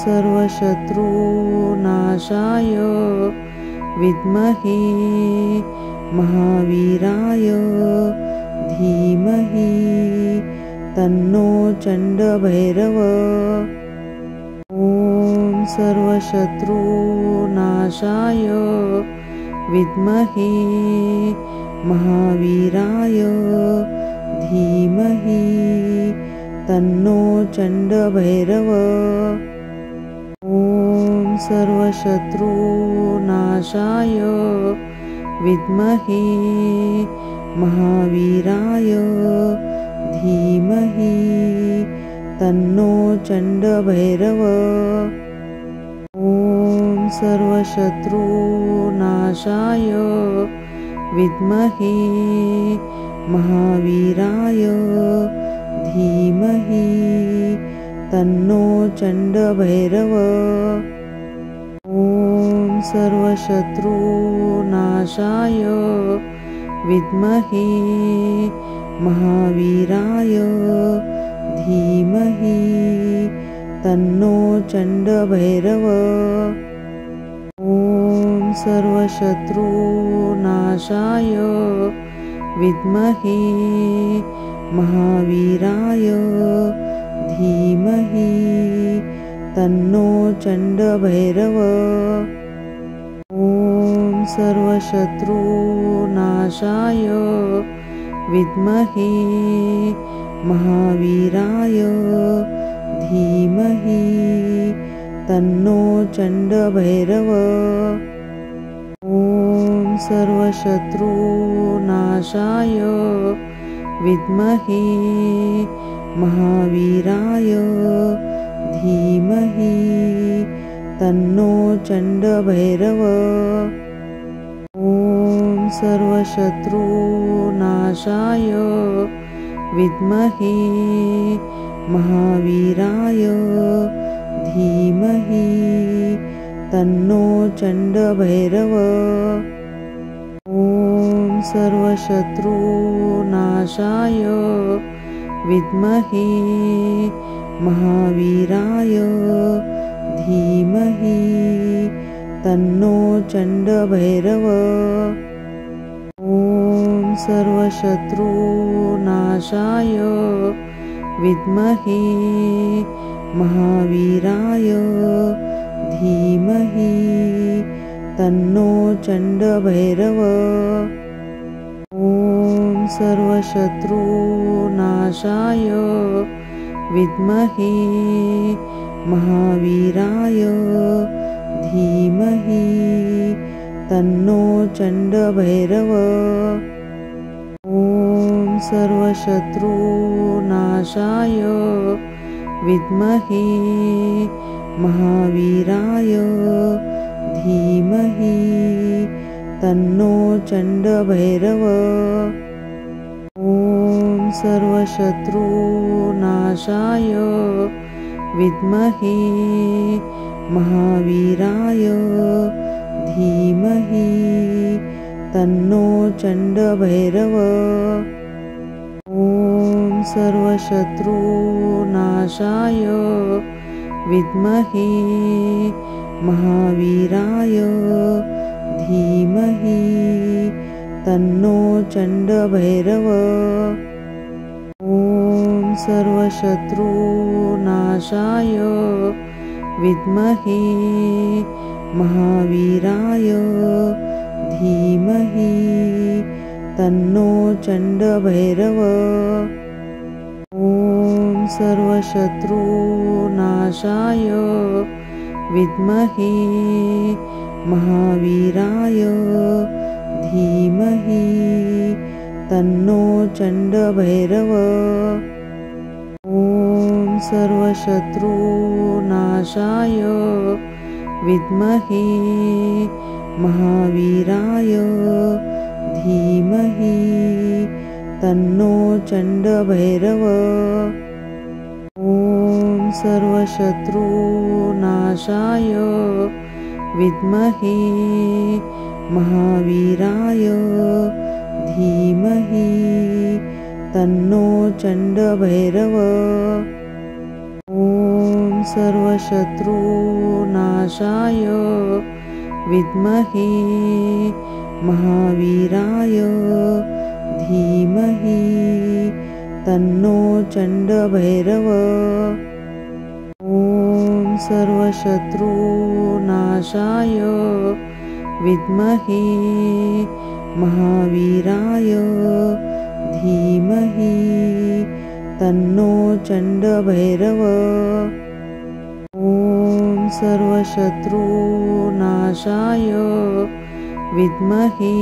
सर्वशत्रुनाशाय विद्महे महावीराय धीमहि तन्नो चण्डभैरवः। ॐ सर्वशत्रुनाशाय विद्महे महावीराय धीमहि तन्नो चण्डभैरवः। ॐ सर्वशत्रुनाशाय विद्महे महावीराय धीमहि तन्नो चण्डभैरवः। ॐ सर्वशत्रुनाशाय विद्महे महावीराय धीमहि तन्नो चण्डभैरवः। ॐ सर्वशत्रुनाशाय विद्महे महावीराय धीमहि तन्नो चण्डभैरवः। ॐ सर्वशत्रुनाशाय विद्महे महावीराय धीमहि तन्नो चण्डभैरवः। ॐ सर्वशत्रुनाशाय विद्महे महावीराय धीमहि तन्नो चण्डभैरवः। ॐ सर्वशत्रुनाशाय विद्महे महावीराय धीमहि तन्नो चण्डभैरवः। ॐ सर्वशत्रुनाशाय विद्महे महावीराय धीमहि तन्नो चण्डभैरवः। ॐ सर्वशत्रुनाशाय विद्महे महावीराय धीमहि तन्नो चण्डभैरवः। ॐ सर्वशत्रुनाशाय विद्महे महावीराय धीमहि तन्नो चण्डभैरवः। ॐ सर्वशत्रुनाशाय विद्महे महावीराय धीमहि तन्नो चण्डभैरवः। ॐ सर्वशत्रुनाशाय विद्महे महावीराय धीमहि तन्नो चण्डभैरवः। ॐ सर्वशत्रुनाशाय विद्महे महावीराय धीमहि तन्नो चण्डभैरवः। ॐ सर्वशत्रुनाशाय विद्महे महावीराय धीमहि तन्नो चण्डभैरवः। ॐ सर्वशत्रुनाशाय विद्महे महावीराय धीमहि तन्नो चण्डभैरवः। ॐ सर्वशत्रुनाशाय विद्महे महावीराय धीमहि तन्नो चण्डभैरवः। ॐ सर्वशत्रुनाशाय विद्महे महावीराय धीमहि तन्नो चण्डभैरवः। ॐ सर्वशत्रुनाशाय विद्महे महावीराय धीमहि तन्नो चण्डभैरवः। ॐ सर्वशत्रुनाशाय विद्महे महावीराय धीमहि तन्नो चण्डभैरवः। ॐ सर्वशत्रुनाशाय विद्महे महावीराय धीमहि तन्नो चण्डभैरवः। ॐ सर्वशत्रुनाशाय विद्महे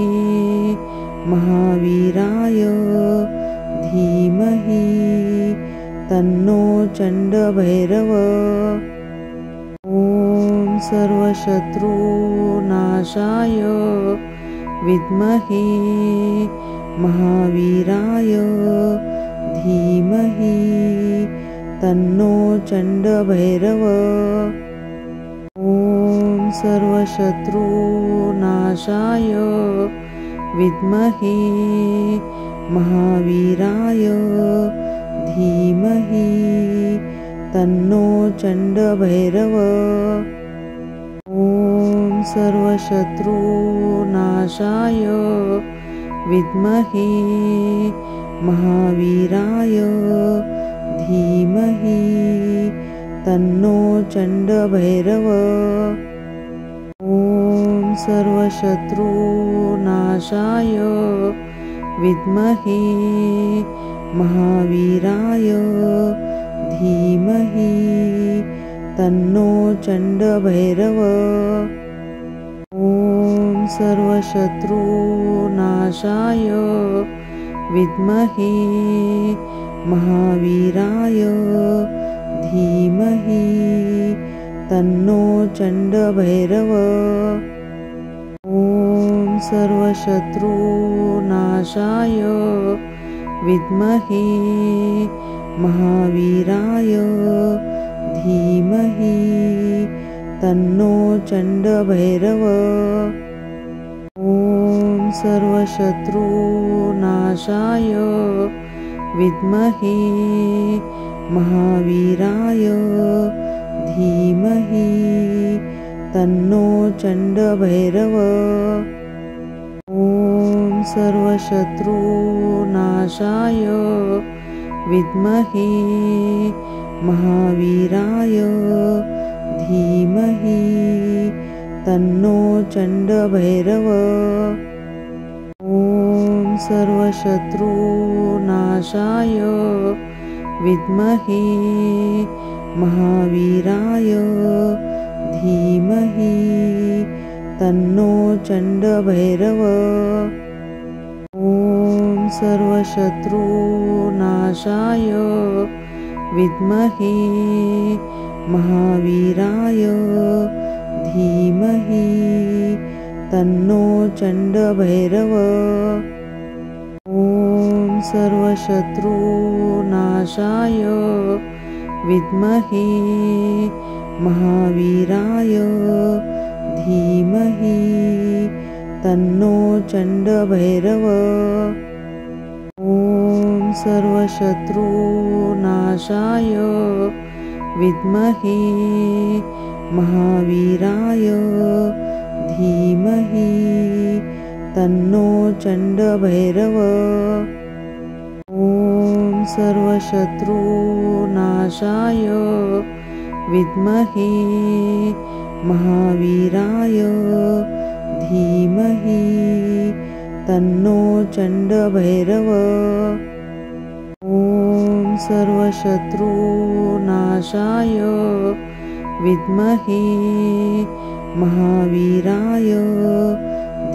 महावीराय धीमहि तन्नो चण्डभैरवः। ॐ सर्वशत्रुनाशाय विद्महे महावीराय धीमहि तन्नो चण्डभैरवः। ॐ सर्वशत्रुनाशाय विद्महे महावीराय धीमहि तन्नो चण्डभैरवः। ॐ सर्वशत्रुनाशाय विद्महे महावीराय धीमहि तन्नो चण्डभैरवः। ॐ सर्वशत्रुनाशाय विद्महे महावीराय धीमहि तन्नो चण्डभैरवः। ॐ सर्वशत्रुनाशाय विद्महे महावीराय धीमहि तन्नो चण्डभैरवः। ॐ सर्वशत्रुनाशाय विद्महे महावीराय धीमहि तन्नो चण्डभैरवः। ॐ सर्वशत्रुनाशाय विद्महे महावीराय धीमहि तन्नो चण्डभैरवः। ॐ सर्वशत्रुनाशाय विद्महे महावीराय धीमहि तन्नो चण्डभैरवः। ॐ सर्वशत्रुनाशाय विद्महे महावीराय धीमहि तन्नो चण्डभैरवः। ॐ सर्वशत्रुनाशाय विद्महे महावीराय धीमहि तन्नो चण्डभैरवः। ॐ सर्वशत्रुनाशाय विद्महे महावीराय धीमहि तन्नो चण्डभैरवः। ॐ सर्वशत्रुनाशाय विद्महे महावीराय धीमहि तन्नो चण्डभैरवः। ॐ सर्वशत्रुनाशाय विद्महे महावीराय धीमहि तन्नो चण्डभैरवः। ॐ सर्वशत्रुनाशाय विद्महे महावीराय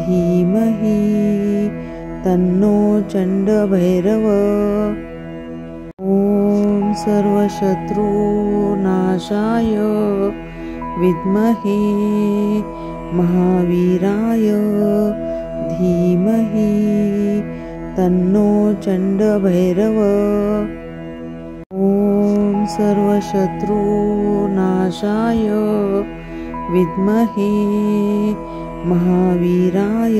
धीमहि तन्नो चण्डभैरवः। ॐ सर्वशत्रुनाशाय विद्महे महावीराय धीमहि तन्नो चण्डभैरवः। ॐ सर्वशत्रुनाशाय विद्महे महावीराय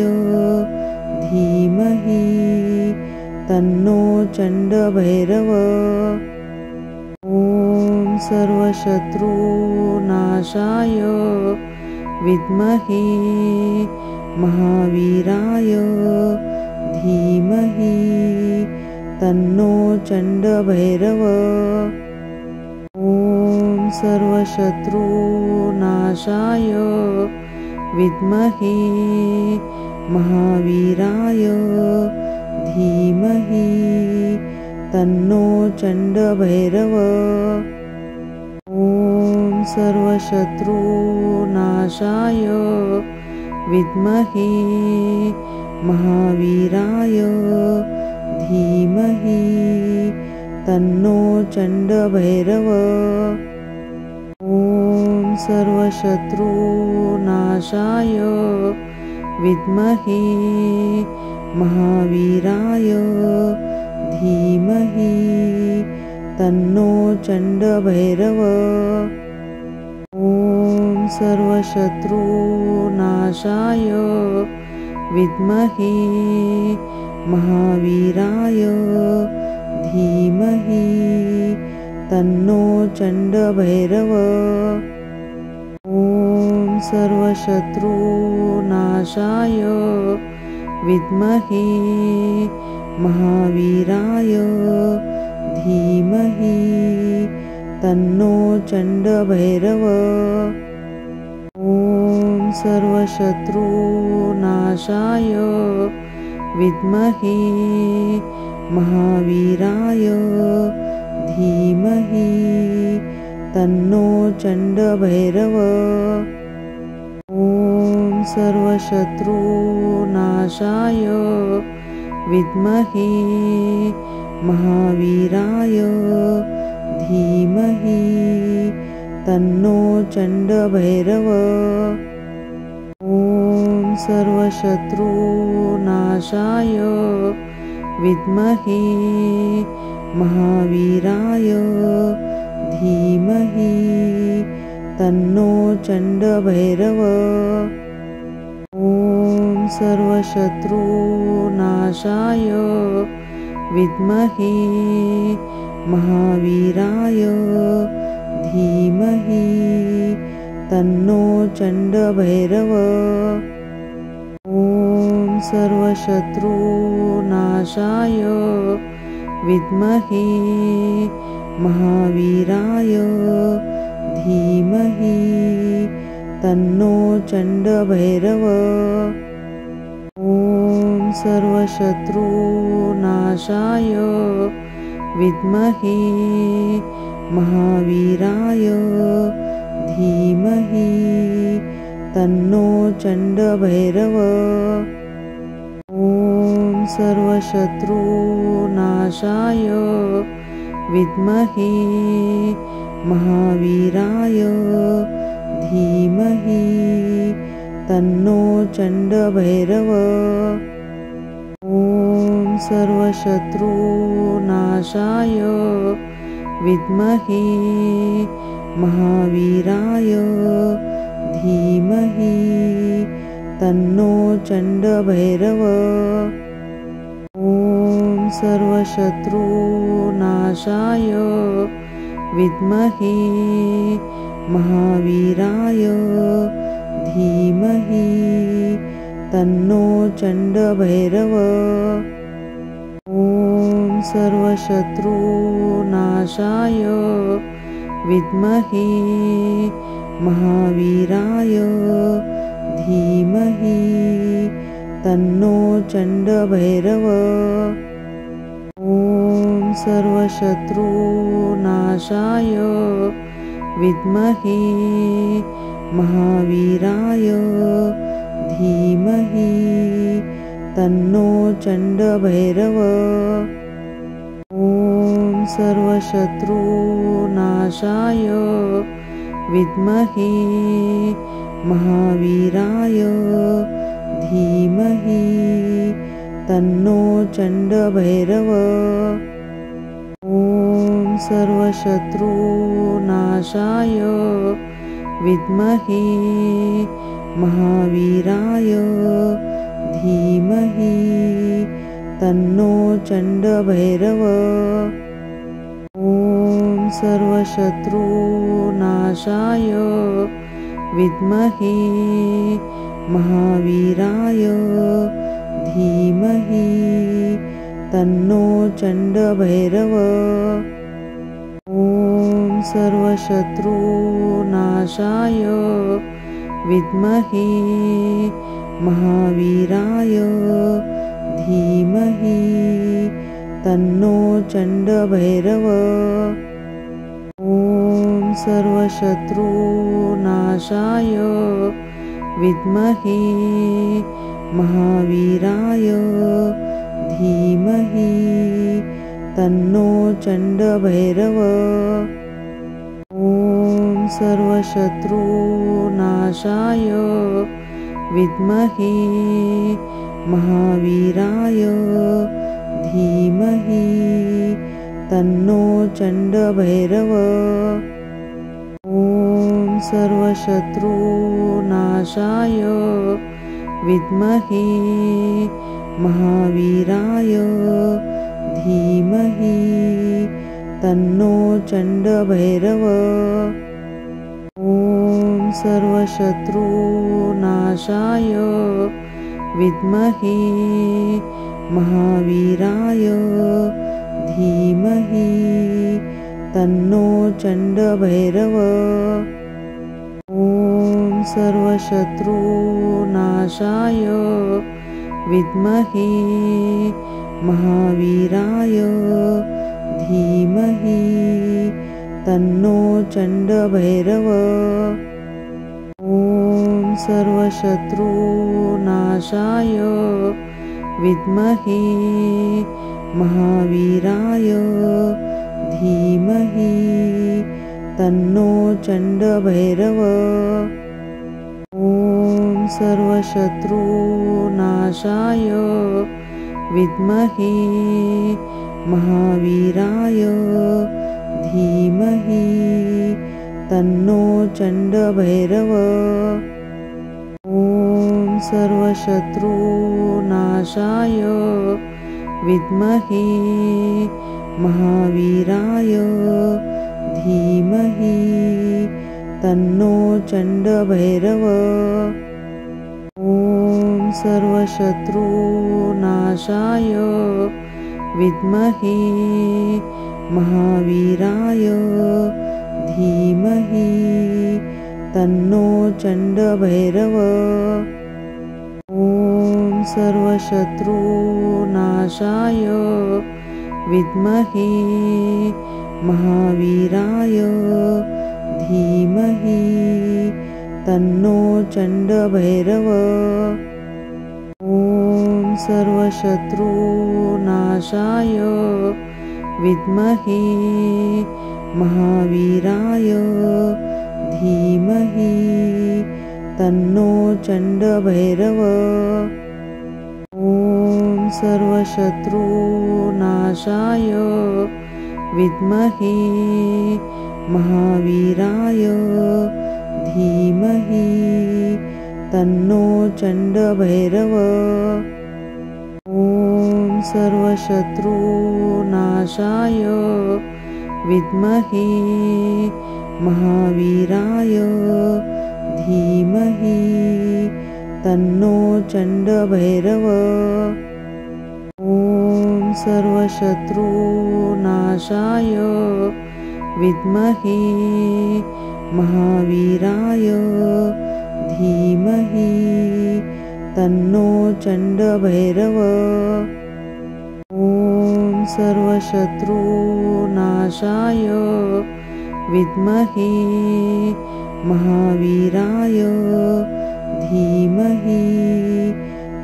धीमहि तन्नो चण्डभैरवः। ॐ सर्वशत्रुनाशाय विद्महे महावीराय धीमहि तन्नो चण्डभैरव। ॐ सर्वशत्रुनाशाय विद्महे महावीराय धीमहि तन्नो चण्डभैरव। ॐ सर्वशत्रुनाशाय विद्महे महावीराय धीमहि तन्नो चण्डभैरव। ॐ सर्वशत्रुनाशाय विद्महे महावीराय धीमहि तन्नो चण्डभैरव। ॐ सर्वशत्रुनाशाय विद्महे महावीराय धीमहि तन्नो चण्डभैरव। ॐ सर्वशत्रुनाशाय विद्महे महावीराय धीमहि तन्नो चण्डभैरव। ॐ सर्वशत्रुनाशाय विद्महे महावीराय धीमहि तन्नो चण्डभैरव। ॐ सर्वशत्रुनाशाय विद्महे महावीराय धीमहि तन्नो चण्डभैरव। ॐ सर्वशत्रुनाशाय विद्महे महावीराय धीमहि तन्नो चण्डभैरव। ॐ सर्वशत्रुनाशाय विद्महे महावीराय धीमहि तन्नो चण्डभैरव। ॐ सर्वशत्रुनाशाय विद्महे महावीराय धीमहि तन्नो चण्डभैरव। ॐ सर्वशत्रुनाशाय विद्महे महावीराय धीमहि तन्नो चण्डभैरव। ॐ सर्वशत्रुनाशाय विद्महे महावीराय धीमहि तन्नो चण्डभैरव। ॐ सर्वशत्रुनाशाय विद्महे महावीराय धीमहि तन्नो चण्डभैरव। ॐ सर्वशत्रुनाशाय विद्महे महावीराय धीमहि तन्नो चण्डभैरव। ॐ सर्वशत्रुनाशाय विद्महे महावीराय धीमहि तन्नो चण्डभैरव। ॐ सर्वशत्रुनाशाय विद्महे महावीराय धीमहि तन्नो चण्डभैरव। ॐ सर्वशत्रुनाशाय विद्महे महावीराय धीमहि तन्नो चण्डभैरव। ॐ सर्वशत्रुनाशाय विद्महे महावीराय धीमहि तन्नो चण्डभैरव। ॐ सर्वशत्रुनाशाय विद्महे महावीराय धीमहि तन्नो चण्डभैरव। ॐ सर्वशत्रुनाशाय विद्महे महावीराय धीमहि तन्नो चण्डभैरव। ॐ सर्वशत्रुनाशाय विद्महे महावीराय धीमहि तन्नो चण्डभैरव। ॐ सर्वशत्रुनाशाय विद्महे महावीराय धीमहि तन्नो चण्डभैरव। ॐ सर्वशत्रुनाशाय विद्महे महावीराय धीमहि तन्नो चण्डभैरव। ॐ सर्वशत्रुनाशाय विद्महे महावीराय धीमहि तन्नो चण्डभैरव। ॐ सर्वशत्रुनाशाय विद्महे महावीराय धीमहि तन्नो चण्डभैरव। ॐ सर्वशत्रुनाशाय विद्महे महावीराय धीमहि तन्नो चण्डभैरव। ॐ सर्वशत्रुनाशाय विद्महे महावीराय धीमहि तन्नो चण्डभैरव। ॐ सर्वशत्रुनाशाय विद्महे महावीराय धीमहि तन्नो चण्डभैरव। ॐ सर्वशत्रुनाशाय विद्महे महावीराय धीमहि तन्नो चण्डभैरव। ॐ सर्वशत्रुनाशाय विद्महे महावीराय धीमहि तन्नो चण्डभैरव। ॐ सर्वशत्रुनाशाय विद्महे महावीराय धीमहि तन्नो चण्डभैरव। ॐ सर्वशत्रुनाशाय विद्महे महावीराय धीमहि तन्नो चण्डभैरव। ॐ सर्वशत्रुनाशाय विद्महे महावीराय धीमहि तन्नो चण्डभैरव। ॐ सर्वशत्रुनाशाय विद्महे महावीराय धीमहि तन्नो चण्डभैरव। ॐ सर्वशत्रुनाशाय विद्महे महावीराय धीमहि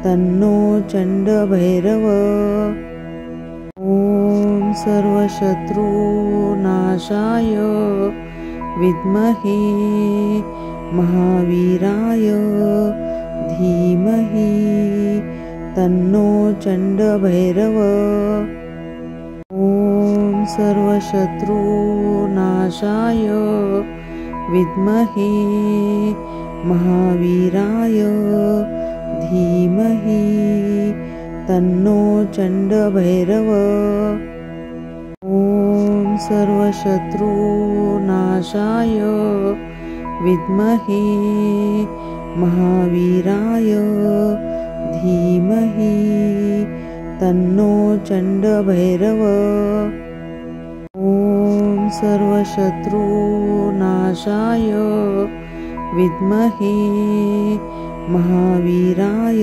तन्नो चण्डभैरव। ॐ सर्वशत्रुनाशाय विद्महे महावीराय धीमहि तन्नो चण्डभैरव। ॐ सर्वशत्रुनाशाय विद्महे महावीराय धीमहि तन्नो चण्डभैरव। ॐ सर्वशत्रुनाशाय विद्महे महावीराय धीमहि तन्नो चण्डभैरव। ॐ सर्वशत्रुनाशाय विद्महे महावीराय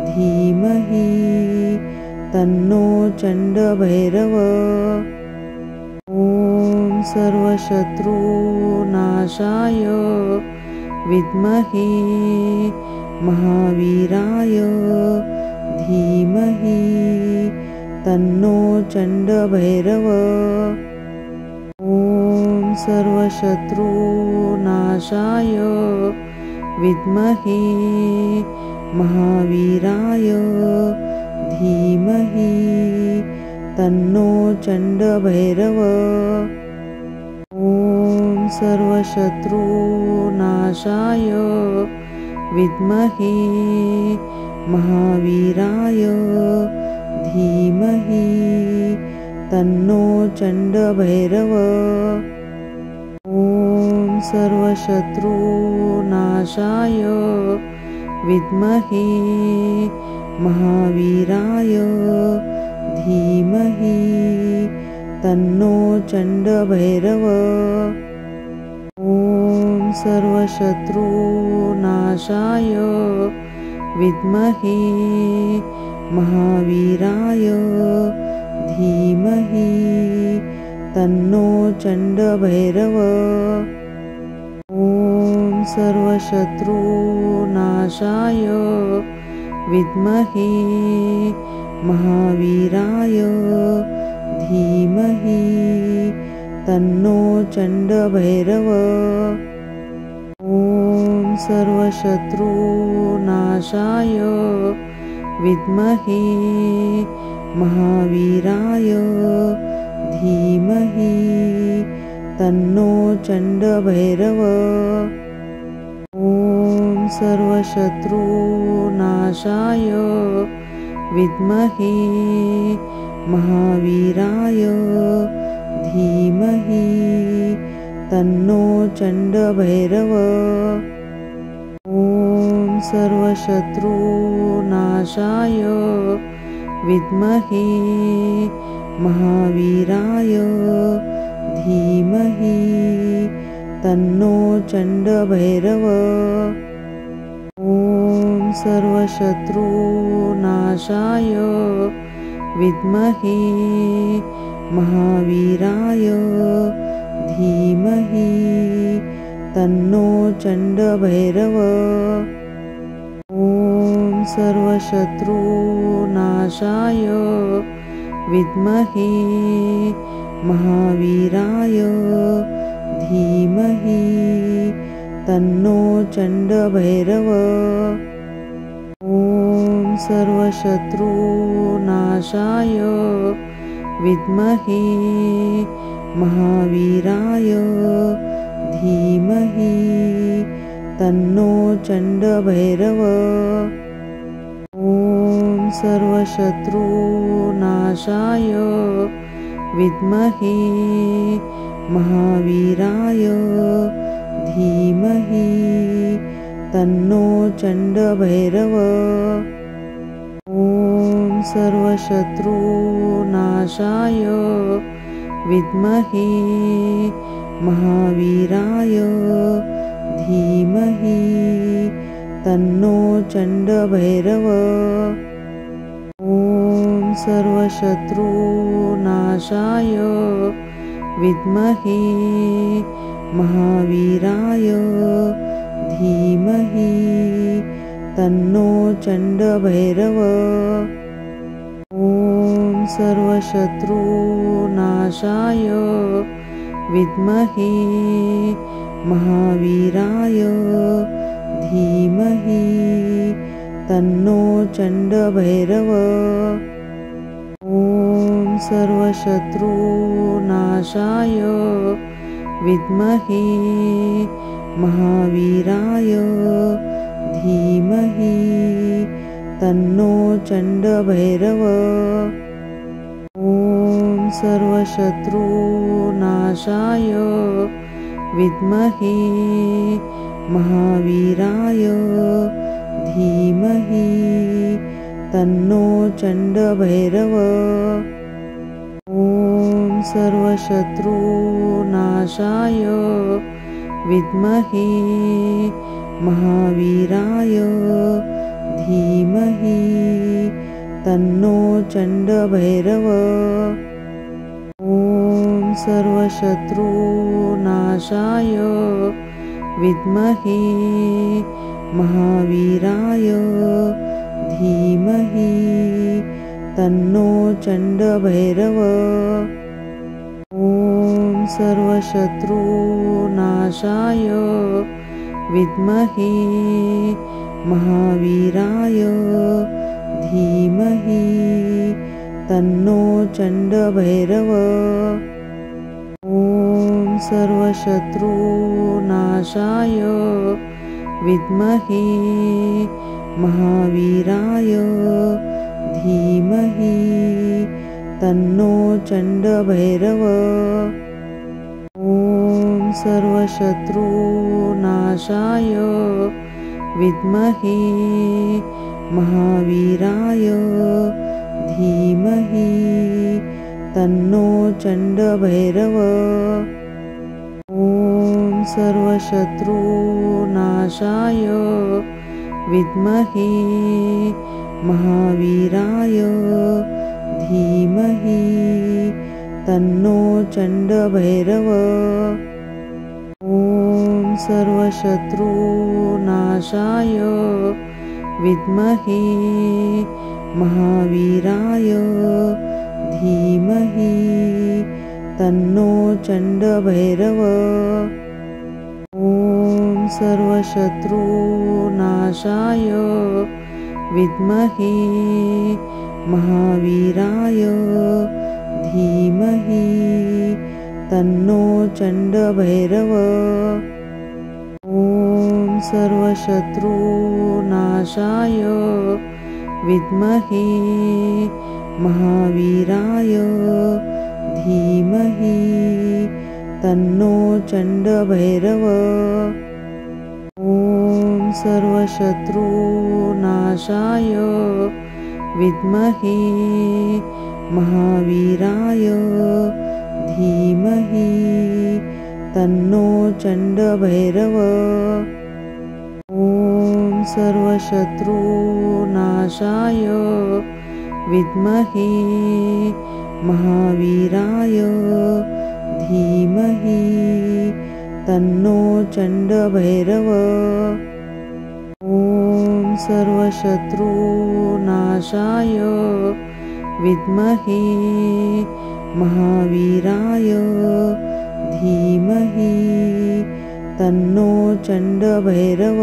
धीमहि तन्नो चण्डभैरव। ॐ सर्वशत्रुनाशाय विद्महे महावीराय धीमहि तन्नो चण्डभैरव। ॐ सर्वशत्रुनाशाय विद्महे महावीराय धीमहि तन्नो चण्डभैरव। ॐ सर्वशत्रुनाशाय विद्महे महावीराय धीमहि तन्नो चण्डभैरव। ॐ सर्वशत्रुनाशाय विद्महे महावीराय धीमहि तन्नो चण्डभैरव। ॐ सर्वशत्रुनाशाय विद्महे महावीराय धीमहि तन्नो चण्डभैरव। ॐ सर्वशत्रुनाशाय विद्महे महावीराय धीमहि तन्नो चण्डभैरव। ॐ सर्वशत्रुनाशाय विद्महे महावीराय धीमहि तन्नो चण्डभैरव। ॐ सर्वशत्रुनाशाय विद्महे महावीराय धीमहि तन्नो चण्डभैरव। ॐ सर्वशत्रुनाशाय विद्महे महावीराय धीमहि तन्नो चण्डभैरव। ॐ सर्वशत्रुनाशाय विद्महे महावीराय धीमहि तन्नो चण्डभैरव। ॐ सर्वशत्रुनाशाय विद्महे महावीराय धीमहि तन्नो चण्डभैरव। ॐ सर्वशत्रुनाशाय विद्महे महावीराय धीमहि तन्नो चण्डभैरव। ॐ सर्वशत्रुनाशाय विद्महे महावीराय धीमहि तन्नो चण्डभैरव। ॐ सर्वशत्रुनाशाय विद्महे महावीराय धीमहि तन्नो चण्डभैरव। ॐ सर्वशत्रुनाशाय विद्महे महावीराय धीमहि तन्नो चण्डभैरव। ॐ सर्वशत्रुनाशाय विद्महे महावीराय धीमहि तन्नो चण्डभैरव। ॐ सर्वशत्रुनाशाय विद्महे महावीराय धीमहि तन्नो चण्डभैरव। ॐ सर्वशत्रुनाशाय विद्महे महावीराय धीमहि तन्नो चण्डभैरव। ॐ सर्वशत्रुनाशाय विद्महे महावीराय धीमहि तन्नो चण्डभैरव। ॐ सर्वशत्रुनाशाय विद्महे महावीराय धीमहि तन्नो चण्डभैरव। ॐ सर्वशत्रुनाशाय विद्महे महावीराय धीमहि तन्नो चण्डभैरव। ॐ सर्वशत्रुनाशाय विद्महे महावीराय धीमहि तन्नो चण्डभैरव। ॐ सर्वशत्रुनाशाय विद्महे महावीराय धीमहि तन्नो चण्डभैरव। ॐ सर्वशत्रुनाशाय विद्महे महावीराय धीमहि तन्नो चण्डभैरव। ॐ सर्वशत्रुनाशाय विद्महे महावीराय धीमहि तन्नो चण्डभैरव। ॐ सर्वशत्रुनाशाय विद्महे महावीराय धीमहि तन्नो चण्डभैरव। ॐ सर्वशत्रुनाशाय विद्महे महावीराय धीमहि तन्नो चण्डभैरव। ॐ सर्वशत्रुनाशाय विद्महे महावीराय धीमहि तन्नो चण्डभैरव। ॐ सर्वशत्रुनाशाय विद्महे महावीराय धीमहि तन्नो चण्डभैरव। ॐ सर्वशत्रुनाशाय विद्महे महावीराय धीमहि तन्नो चण्डभैरव।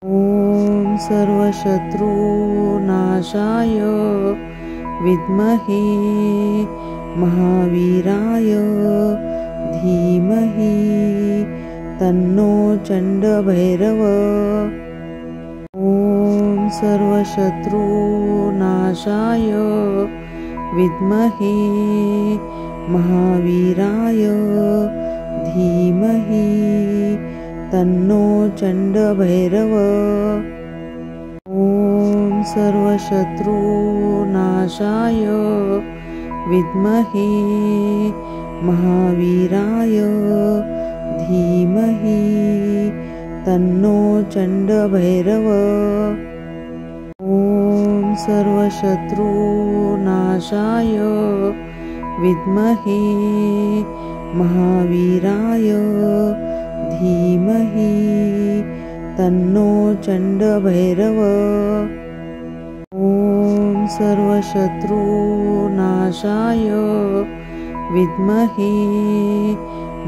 ॐ सर्वशत्रुनाशाय विद्महे महावीराय धीमहि तन्नो चण्डभैरव। ॐ सर्वशत्रुनाशाय विद्महे महावीराय धीमहि तन्नो चण्डभैरव। ॐ सर्वशत्रुनाशाय विद्महे महावीराय धीमहि तन्नो चण्डभैरव। ॐ सर्वशत्रुनाशाय विद्महे महावीराय धीमहि तन्नो चण्डभैरव। ॐ सर्वशत्रुनाशाय विद्महे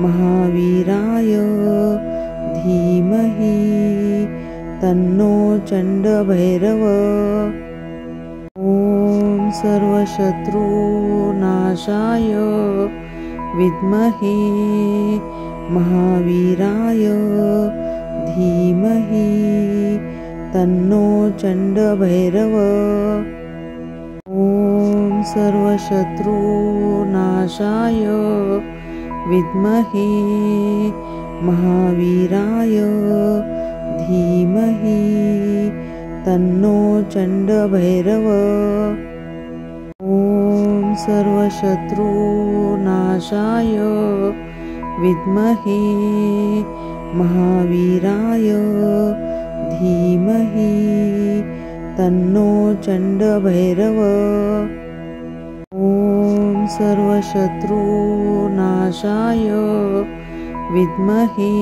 महावीराय धीमहि तन्नो चण्डभैरव। ॐ सर्वशत्रुनाशाय विद्महे महावीराय धीमहि तन्नो चण्डभैरव। ॐ सर्वशत्रुनाशाय विद्महे महावीराय धीमहि तन्नो चण्डभैरव। ॐ सर्वशत्रुनाशाय विद्महे महावीराय धीमहि तन्नो चण्डभैरव। ॐ सर्वशत्रुनाशाय विद्महे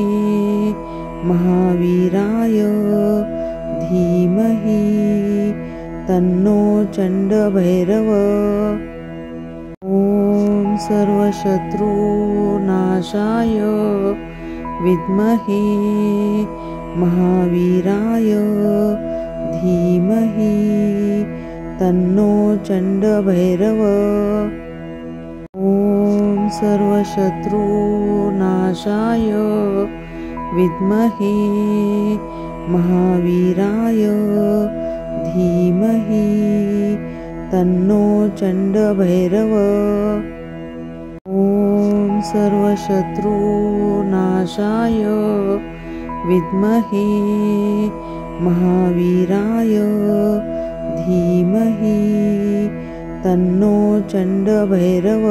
महावीराय धीमहि तन्नो चण्डभैरव। ॐ सर्वशत्रुनाशाय विद्महे महावीराय धीमहि तन्नो चण्डभैरव। ॐ सर्वशत्रुनाशाय विद्महे महावीराय धीमहि तन्नो चण्डभैरव। ॐ सर्वशत्रुनाशाय विद्महे महावीराय धीमहि तन्नो चण्डभैरव। ॐ सर्वशत्रुनाशाय विद्महे महावीराय धीमहि तन्नो चण्डभैरव। ॐ सर्वशत्रुनाशाय विद्महे महावीराय धीमहि तन्नो चण्डभैरव। ॐ सर्वशत्रुनाशाय विद्महे महावीराय धीमहि तन्नो चण्डभैरव।